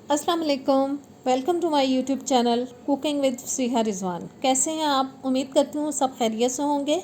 अस्सलाम वालेकुम। Welcome to my YouTube channel cooking with Sneha Rizwan. कैसे हैं आप? उम्मीद करती हूँ सब खैरियत से होंगे।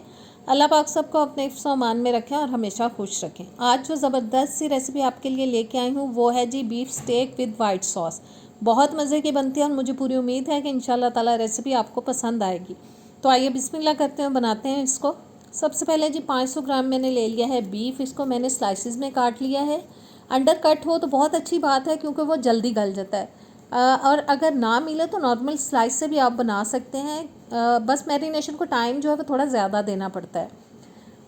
अल्लाह पाक सबको अपने सामान में रखें और हमेशा खुश रखें। आज जो ज़बरदस्त सी रेसिपी आपके लिए लेके आई हूँ वो है जी beef steak with white sauce. बहुत मज़े की बनती है और मुझे पूरी उम्मीद है कि इंशाल्लाह ताला रेसिपी आपको पसंद आएगी। तो आइए बिस्मिल्लाह करते हैं, बनाते हैं इसको। सबसे पहले जी 500 ग्राम मैंने ले लिया है बीफ। इसको मैंने स्लाइसिस में काट लिया है। अंडर कट हो तो बहुत अच्छी बात है क्योंकि वो जल्दी गल जाता है। और अगर ना मिले तो नॉर्मल स्लाइस से भी आप बना सकते हैं। बस मैरिनेशन को टाइम जो है वो थोड़ा ज़्यादा देना पड़ता है।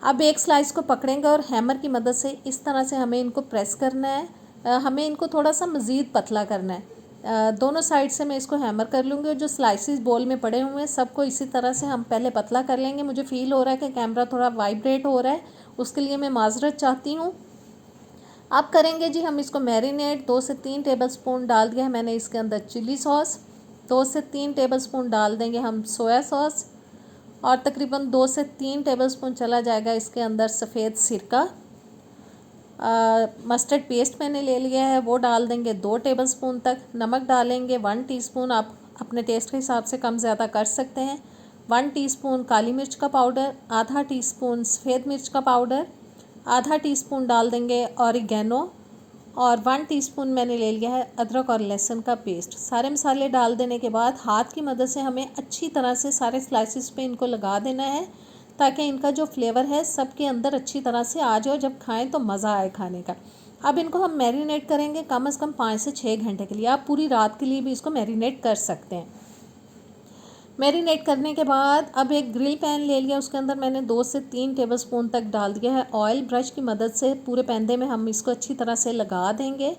अब एक स्लाइस को पकड़ेंगे और हैमर की मदद से इस तरह से हमें इनको प्रेस करना है। हमें इनको थोड़ा सा मज़ीद पतला करना है। दोनों साइड से मैं इसको हैमर कर लूँगी और जो स्लाइसिस बोल में पड़े हुए हैं सबको इसी तरह से हम पहले पतला कर लेंगे। मुझे फ़ील हो रहा है कि कैमरा थोड़ा वाइब्रेट हो रहा है, उसके लिए मैं माजरत चाहती हूँ। अब करेंगे जी हम इसको मैरिनेट। 2 से 3 टेबलस्पून डाल दिया है मैंने इसके अंदर चिली सॉस। 2 से 3 टेबलस्पून डाल देंगे हम सोया सॉस। और तकरीबन 2 से 3 टेबलस्पून चला जाएगा इसके अंदर सफ़ेद सिरका। मस्टर्ड पेस्ट मैंने ले लिया है वो डाल देंगे 2 टेबलस्पून तक। नमक डालेंगे 1 टीस्पून, आप अपने टेस्ट के हिसाब से कम ज़्यादा कर सकते हैं। 1 टीस्पून काली मिर्च का पाउडर, आधा टीस्पून सफ़ेद मिर्च का पाउडर, आधा टीस्पून डाल देंगे ऑरिगेनो और 1 टीस्पून मैंने ले लिया है अदरक और लहसुन का पेस्ट। सारे मसाले डाल देने के बाद हाथ की मदद से हमें अच्छी तरह से सारे स्लाइसिस पे इनको लगा देना है ताकि इनका जो फ्लेवर है सबके अंदर अच्छी तरह से आ जाए, जब खाएं तो मज़ा आए खाने का। अब इनको हम मैरिनेट करेंगे कम से कम 5 से 6 घंटे के लिए। आप पूरी रात के लिए भी इसको मैरिनेट कर सकते हैं। मैरिनेट करने के बाद अब एक ग्रिल पैन ले लिया, उसके अंदर मैंने 2 से 3 टेबलस्पून तक डाल दिया है ऑयल। ब्रश की मदद से पूरे पैंदे में हम इसको अच्छी तरह से लगा देंगे।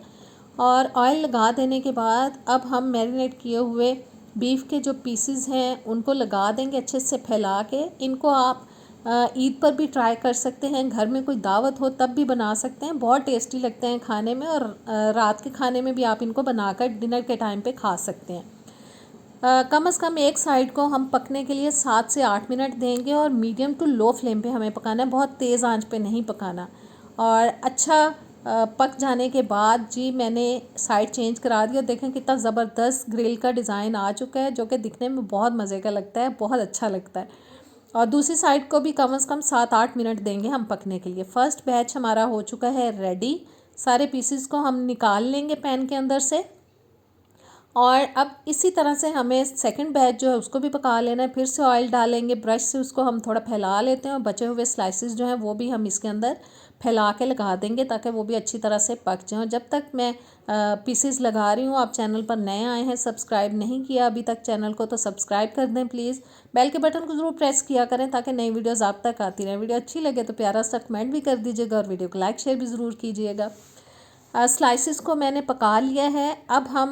और ऑयल लगा देने के बाद अब हम मैरिनेट किए हुए बीफ के जो पीसेस हैं उनको लगा देंगे अच्छे से फैला के। इनको आप ईद पर भी ट्राई कर सकते हैं, घर में कोई दावत हो तब भी बना सकते हैं। बहुत टेस्टी लगते हैं खाने में और रात के खाने में भी आप इनको बनाकर डिनर के टाइम पे खा सकते हैं। कम से कम एक साइड को हम पकने के लिए 7 से 8 मिनट देंगे और मीडियम टू लो फ्लेम पे हमें पकाना है, बहुत तेज़ आंच पे नहीं पकाना। और अच्छा पक जाने के बाद जी मैंने साइड चेंज करा दिया। देखें कितना ज़बरदस्त ग्रिल का डिज़ाइन आ चुका है जो कि दिखने में बहुत मज़े का लगता है, बहुत अच्छा लगता है। और दूसरी साइड को भी कम से कम 7-8 मिनट देंगे हम पकने के लिए। फ़र्स्ट बैच हमारा हो चुका है रेडी। सारे पीसेस को हम निकाल लेंगे पैन के अंदर से। और अब इसी तरह से हमें सेकंड बैच जो है उसको भी पका लेना है। फिर से ऑयल डालेंगे, ब्रश से उसको हम थोड़ा फैला लेते हैं और बचे हुए स्लाइसेस जो हैं वो भी हम इसके अंदर फैला के लगा देंगे ताकि वो भी अच्छी तरह से पक जाएं। जब तक मैं पीसेस लगा रही हूँ, आप चैनल पर नए आए हैं, सब्सक्राइब नहीं किया अभी तक चैनल को तो सब्सक्राइब कर दें प्लीज़। बेल के बटन को ज़रूर प्रेस किया करें ताकि नई वीडियोज़ आप तक आती रहें। वीडियो अच्छी लगे तो प्यारा सा कमेंट भी कर दीजिएगा और वीडियो को लाइक शेयर भी ज़रूर कीजिएगा। स्लाइसिस को मैंने पका लिया है। अब हम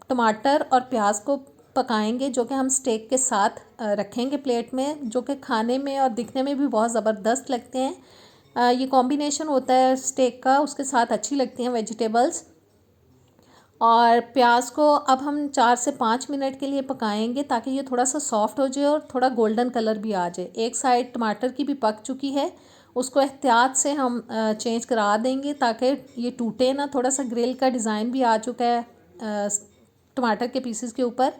टमाटर और प्याज को पकाएंगे जो कि हम स्टेक के साथ रखेंगे प्लेट में, जो कि खाने में और दिखने में भी बहुत ज़बरदस्त लगते हैं। ये कॉम्बिनेशन होता है स्टेक का, उसके साथ अच्छी लगती हैं वेजिटेबल्स। और प्याज को अब हम 4 से 5 मिनट के लिए पकाएंगे ताकि ये थोड़ा सा सॉफ्ट हो जाए और थोड़ा गोल्डन कलर भी आ जाए। एक साइड टमाटर की भी पक चुकी है, उसको एहतियात से हम चेंज करा देंगे ताकि ये टूटे ना। थोड़ा सा ग्रिल का डिज़ाइन भी आ चुका है टमाटर के पीसेस के ऊपर।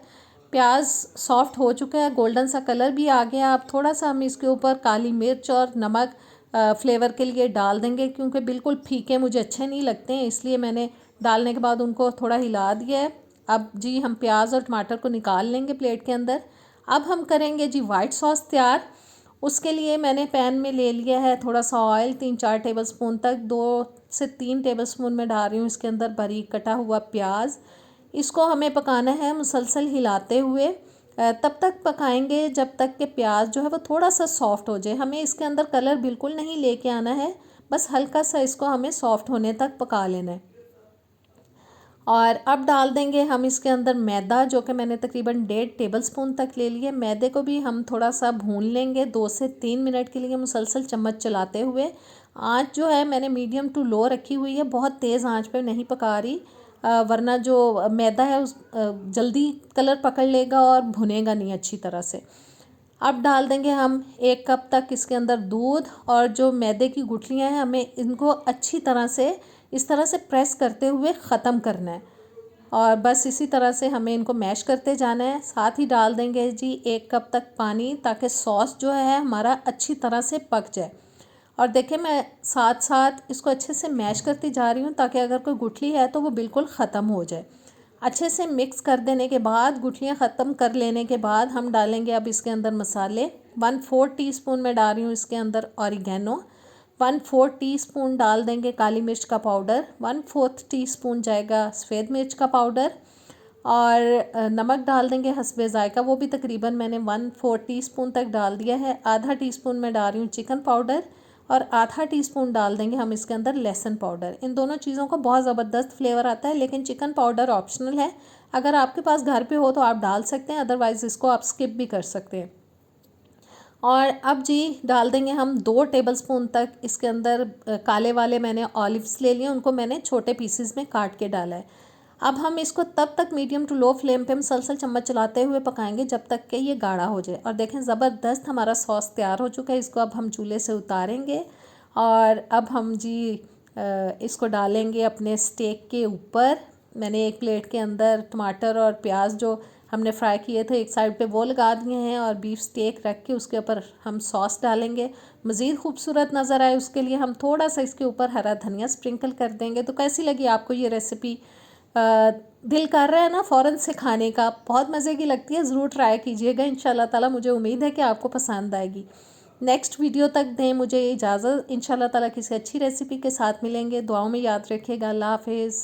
प्याज सॉफ्ट हो चुका है, गोल्डन सा कलर भी आ गया। अब थोड़ा सा हम इसके ऊपर काली मिर्च और नमक फ्लेवर के लिए डाल देंगे क्योंकि बिल्कुल फीके मुझे अच्छे नहीं लगते हैं, इसलिए मैंने डालने के बाद उनको थोड़ा हिला दिया है। अब जी हम प्याज और टमाटर को निकाल लेंगे प्लेट के अंदर। अब हम करेंगे जी वाइट सॉस तैयार। उसके लिए मैंने पैन में ले लिया है थोड़ा सा ऑयल, 3-4 टेबलस्पून तक। 2 से 3 टेबलस्पून में डाल रही हूँ इसके अंदर बारीक कटा हुआ प्याज। इसको हमें पकाना है मुसलसल हिलाते हुए। तब तक पकाएंगे जब तक कि प्याज जो है वो थोड़ा सा सॉफ्ट हो जाए। हमें इसके अंदर कलर बिल्कुल नहीं लेके आना है, बस हल्का सा इसको हमें सॉफ्ट होने तक पका लेना है। और अब डाल देंगे हम इसके अंदर मैदा, जो कि मैंने तकरीबन 1.5 टेबलस्पून तक ले लिए। मैदे को भी हम थोड़ा सा भून लेंगे 2 से 3 मिनट के लिए मुसलसल चम्मच चलाते हुए। आँच जो है मैंने मीडियम टू लो रखी हुई है, बहुत तेज़ आंच पे नहीं पका रही, वरना जो मैदा है उस जल्दी कलर पकड़ लेगा और भुनेगा नहीं अच्छी तरह से। अब डाल देंगे हम 1 कप तक इसके अंदर दूध। और जो मैदे की गुठलियाँ हैं हमें इनको अच्छी तरह से इस तरह से प्रेस करते हुए ख़त्म करना है। और बस इसी तरह से हमें इनको मैश करते जाना है। साथ ही डाल देंगे जी 1 कप तक पानी, ताकि सॉस जो है हमारा अच्छी तरह से पक जाए। और देखिए मैं साथ साथ इसको अच्छे से मैश करती जा रही हूँ, ताकि अगर कोई गुठली है तो वो बिल्कुल ख़त्म हो जाए। अच्छे से मिक्स कर देने के बाद, गुठलियाँ ख़त्म कर लेने के बाद, हम डालेंगे अब इसके अंदर मसाले। 1/4 टीस्पून मैं डाल रही हूँ इसके अंदर ऑरिगेनो। 1/4 टीस्पून डाल देंगे काली मिर्च का पाउडर। 1/4 टीस्पून जाएगा सफ़ेद मिर्च का पाउडर। और नमक डाल देंगे हस्बे ज़ायका, वो भी तकरीबन मैंने 1/4 टीस्पून तक डाल दिया है। आधा टीस्पून मैं डाल रही हूँ चिकन पाउडर, और आधा टीस्पून डाल देंगे हम इसके अंदर लहसुन पाउडर। इन दोनों चीज़ों को बहुत ज़बरदस्त फ्लेवर आता है, लेकिन चिकन पाउडर ऑप्शनल है। अगर आपके पास घर पे हो तो आप डाल सकते हैं, अदरवाइज़ इसको आप स्किप भी कर सकते हैं। और अब जी डाल देंगे हम 2 टेबलस्पून तक इसके अंदर काले वाले मैंने ऑलिव्स ले लिए, उनको मैंने छोटे पीसेस में काट के डाला है। अब हम इसको तब तक मीडियम टू लो फ्लेम पे मुसलसल चम्मच चलाते हुए पकाएंगे जब तक कि ये गाढ़ा हो जाए। और देखें ज़बरदस्त हमारा सॉस तैयार हो चुका है। इसको अब हम चूल्हे से उतारेंगे, और अब हम जी इसको डालेंगे अपने स्टेक के ऊपर। मैंने एक प्लेट के अंदर टमाटर और प्याज जो हमने फ्राई किए थे एक साइड पे वो लगा दिए हैं, और बीफ स्टेक रख के उसके ऊपर हम सॉस डालेंगे। मज़ीद खूबसूरत नज़र आए उसके लिए हम थोड़ा सा इसके ऊपर हरा धनिया स्प्रिंकल कर देंगे। तो कैसी लगी आपको ये रेसिपी? दिल कर रहा है ना फ़ौरन से खाने का, बहुत मज़े की लगती है, ज़रूर ट्राई कीजिएगा। इंशाल्लाह ताला मुझे उम्मीद है कि आपको पसंद आएगी। नेक्स्ट वीडियो तक दें मुझे इजाज़त। इंशाल्लाह ताला किसी अच्छी रेसिपी के साथ मिलेंगे। दुआओं में याद रखिएगा। अल्लाह हाफिज़।